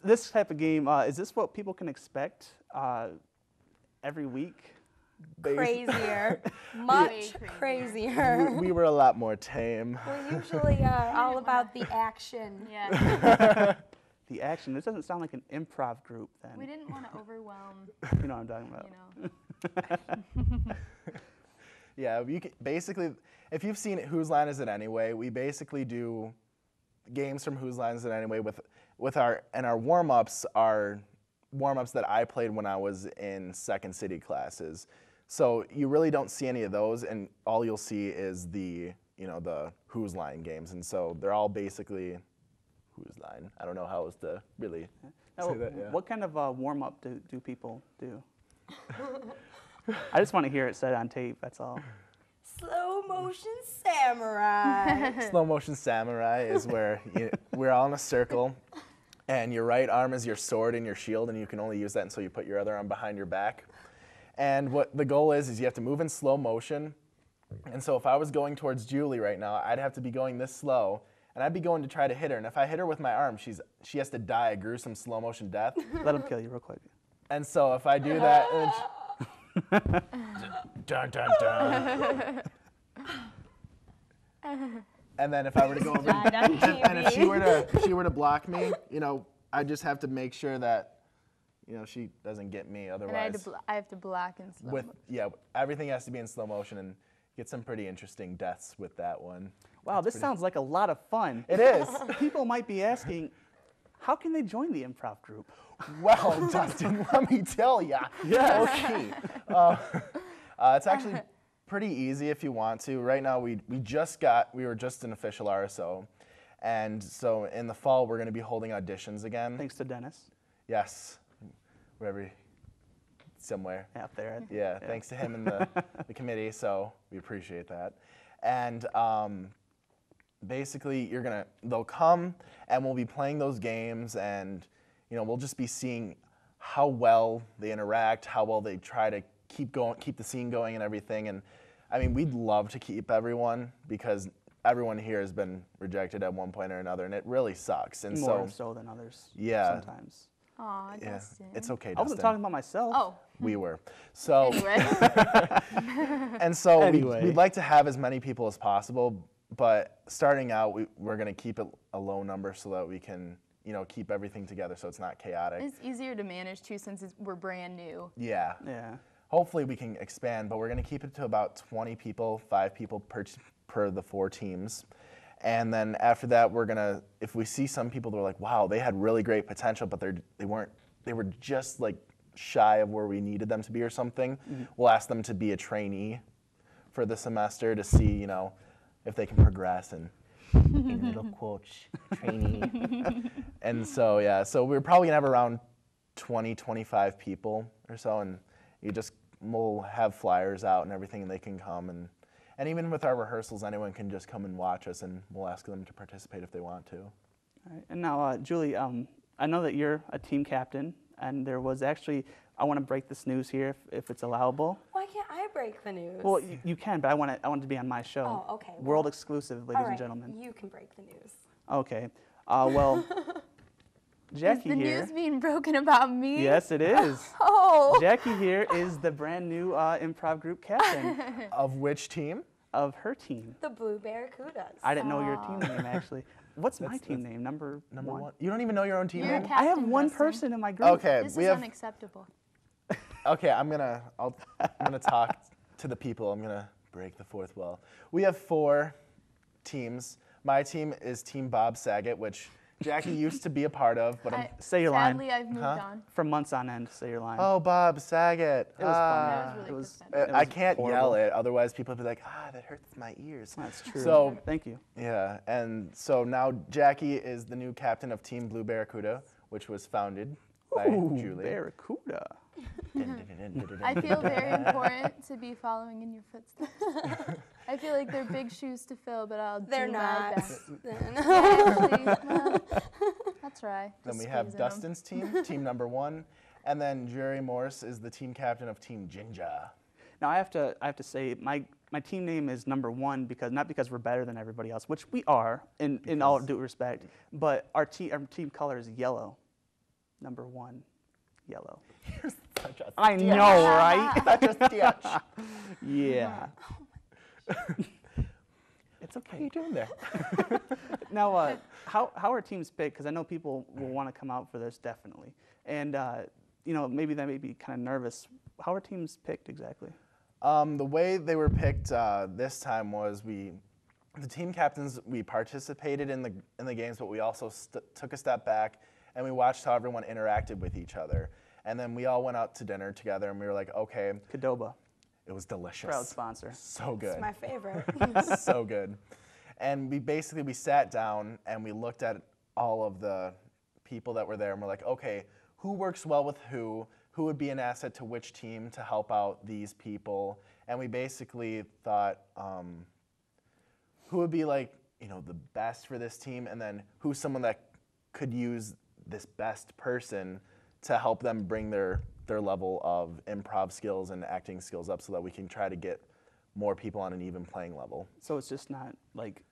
this type of game, is this what people can expect every week? Crazier. Much crazier. We were a lot more tame. We're usually all about the action. Yeah. The action. This doesn't sound like an improv group then. We didn't want to overwhelm, You know what I'm talking about. you know. Yeah, basically, if you've seen Whose Line Is It Anyway, we basically do games from Whose Line Is It Anyway with our warm-ups are warm-ups that I played when I was in Second City classes. So you really don't see any of those, and all you'll see is the Whose Line games, and so they're all basically Whose Line. I don't know how else to really say that. Yeah. What kind of warm-up do people do? I just want to hear it said on tape, that's all. Slow motion samurai. Slow motion samurai is where we're all in a circle, and your right arm is your sword and your shield, and you can only use that until you put your other arm behind your back. And what the goal is you have to move in slow motion. And so if I was going towards Julie right now, I'd have to be going this slow, and I'd be going to try to hit her. And if I hit her with my arm, she has to die a gruesome slow motion death. Let him kill you real quick. And so if I do that, dun dun dun. And then if I were to go over, and if she were to block me, I just have to make sure that she doesn't get me. Otherwise, And I have to block in slow motion. everything has to be in slow motion, and get some pretty interesting deaths with that one. Wow, this sounds like a lot of fun. It is. People might be asking, how can they join the improv group? Well, Dustin, let me tell ya. Yeah. Okay. It's actually pretty easy if you want to. Right now, we were just an official RSO, and so in the fall we're going to be holding auditions again. Thanks to Dennis. Yes, somewhere. Out there. Yeah, thanks to him and the committee. So we appreciate that. And basically, they'll come and we'll be playing those games, and we'll just be seeing how well they interact, how well they try to keep the scene going and everything. And I mean, we'd love to keep everyone because everyone here has been rejected at one point or another, and it really sucks. And More so than others. Yeah. Sometimes. Aw, Yeah, Dustin. it's okay, Dustin. I wasn't talking about myself. Oh. We were. So, Anyway. and so Anyway. we'd like to have as many people as possible, but starting out, we're going to keep it a low number so that we can, keep everything together so it's not chaotic. It's easier to manage too since we're brand new. Yeah. Yeah. Hopefully we can expand, but we're going to keep it to about 20 people, 5 people per the 4 teams. And then after that, we're going to, if we see some people that are like, wow, they had really great potential, but they were just like shy of where we needed them to be or something, we'll ask them to be a trainee for the semester to see, if they can progress and in little quotes, trainee. And so, yeah, so we're probably going to have around 20, 25 people or so, and we'll have flyers out and everything, and they can come. And even with our rehearsals, anyone can just come and watch us, and we'll ask them to participate if they want to. All right. And now, Julie, I know that you're a team captain, and there was actually, I want to break this news here if it's allowable. Why can't I break the news? Well, you can, but I want it to be on my show. Oh, okay. World well, exclusive, ladies all right, and gentlemen. You can break the news. Okay. Well, Jackie Is the here. news being broken about me? Yes, it is. Oh. Jackie here is the brand new improv group captain Of which team? of her team. The Blue Barracudas. I didn't know your team name, actually. What's my team name? Number Number 1. one? You don't even know your own team You're a name? I have Captain, one Dustin. person in my group. Okay, This we is have. unacceptable. Okay, I'm gonna talk to the people. I'm gonna break the fourth wall. We have 4 teams. My team is Team Bob Saget, which Jackie used to be a part of, but Say your line. Sadly, I've moved on. For months on end, say your line. oh, Bob Saget. It was fun. That was really It was, pathetic. it I was can't horrible. yell it, otherwise people will be like, that hurts my ears. That's true. So- thank you. Yeah, and so now Jackie is the new captain of Team Blue Barracuda, which was founded by Julie. Barracuda. I feel very important to be following in your footsteps. I feel like they're big shoes to fill, but They're do my not. best. Actually, well, that's right. Then we have Dustin's team, team number 1, and then Jerry Morse is the team captain of Team Ginger. Now I have to say my team name is number 1 not because we're better than everybody else, which we are in all due respect, but our team color is yellow. Number 1, yellow. You're such a I stitch. know, right? Such a stitch. Yeah. It's What are okay. you doing there? Now, how are teams picked? Because I know people will want to come out for this, definitely. And, maybe they may be kind of nervous. How are teams picked exactly? The way they were picked this time was the team captains, we participated in the games, but we also took a step back and we watched how everyone interacted with each other. And then we all went out to dinner together and we were like, okay. Qdoba. It was delicious. Proud sponsor. So good. It's my favorite. So good. And we sat down and we looked at all of the people that were there and we're like, okay, who works well with who would be an asset to which team to help out these people? And we basically thought, who would be the best for this team, and then who's someone that could use this best person to help them bring their level of improv skills and acting skills up so that we can try to get more people on an even playing level. So it's just not like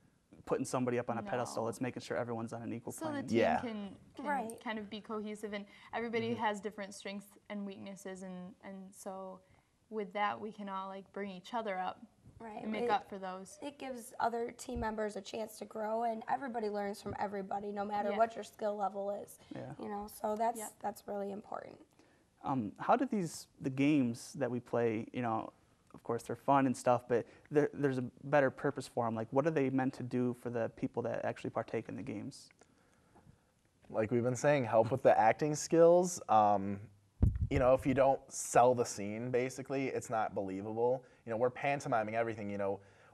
putting somebody up on a No. pedestal. It's making sure everyone's on an equal So the plane. team Yeah. can Right. kind of be cohesive, and everybody has different strengths and weaknesses, and so with that we can all bring each other up Right. and make up for those. It gives other team members a chance to grow, and everybody learns from everybody, no matter Yeah. what your skill level is. Yeah. So that's Yep. that's really important. How do the games that we play, of course they're fun and stuff, but there's a better purpose for them. Like, what are they meant to do for the people that actually partake in the games? Like we've been saying, help with the acting skills. If you don't sell the scene, basically, it's not believable. We're pantomiming everything.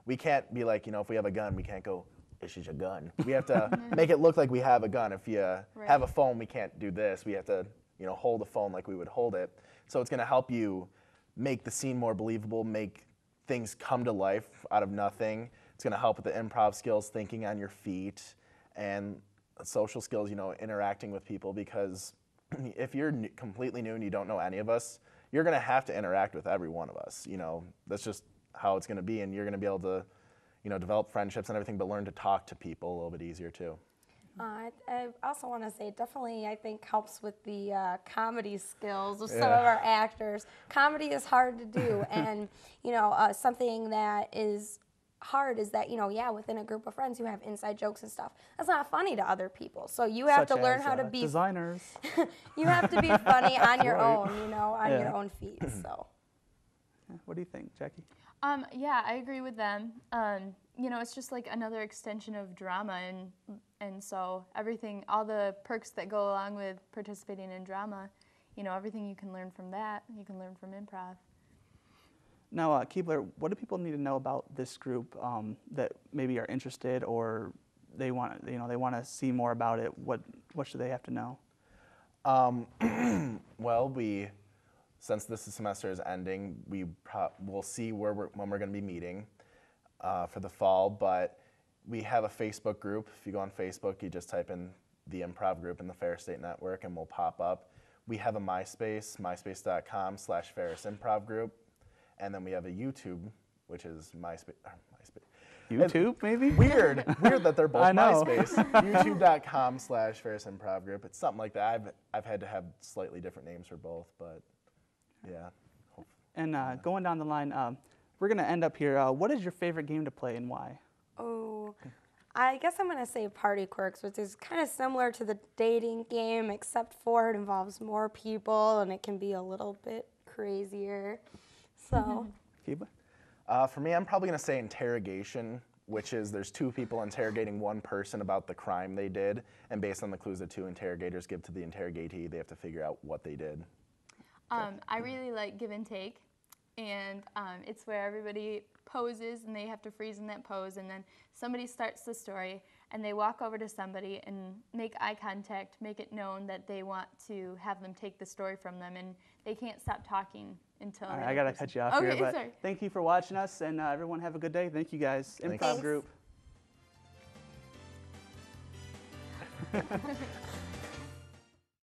We can't be like, if we have a gun, we can't go, this is a gun. We have to make it look like we have a gun. If you have a phone, we can't do this. We have to, hold a phone like we would hold it. So it's going to help you make the scene more believable, make things come to life out of nothing. It's going to help with the improv skills, thinking on your feet, and social skills, interacting with people, because if you're completely new and you don't know any of us, you're going to have to interact with every one of us. That's just how it's going to be, and you're going to be able to, develop friendships and everything, but learn to talk to people a little bit easier too. I also want to say it definitely, I think, helps with the comedy skills of some of our actors. Comedy is hard to do, and something that is hard is that within a group of friends you have inside jokes and stuff. That's not funny to other people, so you have Such to learn as, how to be designers. you have to be funny on your Right. own, on Yeah. your own feet. So What do you think, Jackie? Yeah, I agree with them. It's just like another extension of drama, and so everything, all the perks that go along with participating in drama, everything you can learn from that, you can learn from improv. Now, Keebler, what do people need to know about this group that maybe are interested, or they want to see more about it? What should they have to know? Well, since this semester is ending, we'll see when we're going to be meeting for the fall, but we have a Facebook group. If you go on Facebook, you just type in the Improv Group in the Ferris State Network, and we'll pop up. We have a MySpace, myspace.com/Ferris Improv Group, and then we have a YouTube, which is MySpace. YouTube, maybe? Weird that they're both I know. MySpace. YouTube.com/Ferris Improv Group. It's something like that. I've had to have slightly different names for both, but yeah. And going down the line, we're going to end up here. What is your favorite game to play and why? Oh, I guess I'm going to say Party Quirks, which is kind of similar to the dating game, except for it involves more people and it can be a little bit crazier. So, Keebler? For me, I'm probably going to say interrogation, which is there's two people interrogating one person about the crime they did, and based on the clues the two interrogators give to the interrogatee, they have to figure out what they did. I really like Give and Take, and it's where everybody poses and they have to freeze in that pose, and then somebody starts the story and they walk over to somebody and make eye contact, make it known that they want to have them take the story from them, and they can't stop talking until All right, the I got to person- cut you off Okay, here, but sorry. thank you for watching us, and everyone have a good day. Thank you, guys. Thanks. Improv Group.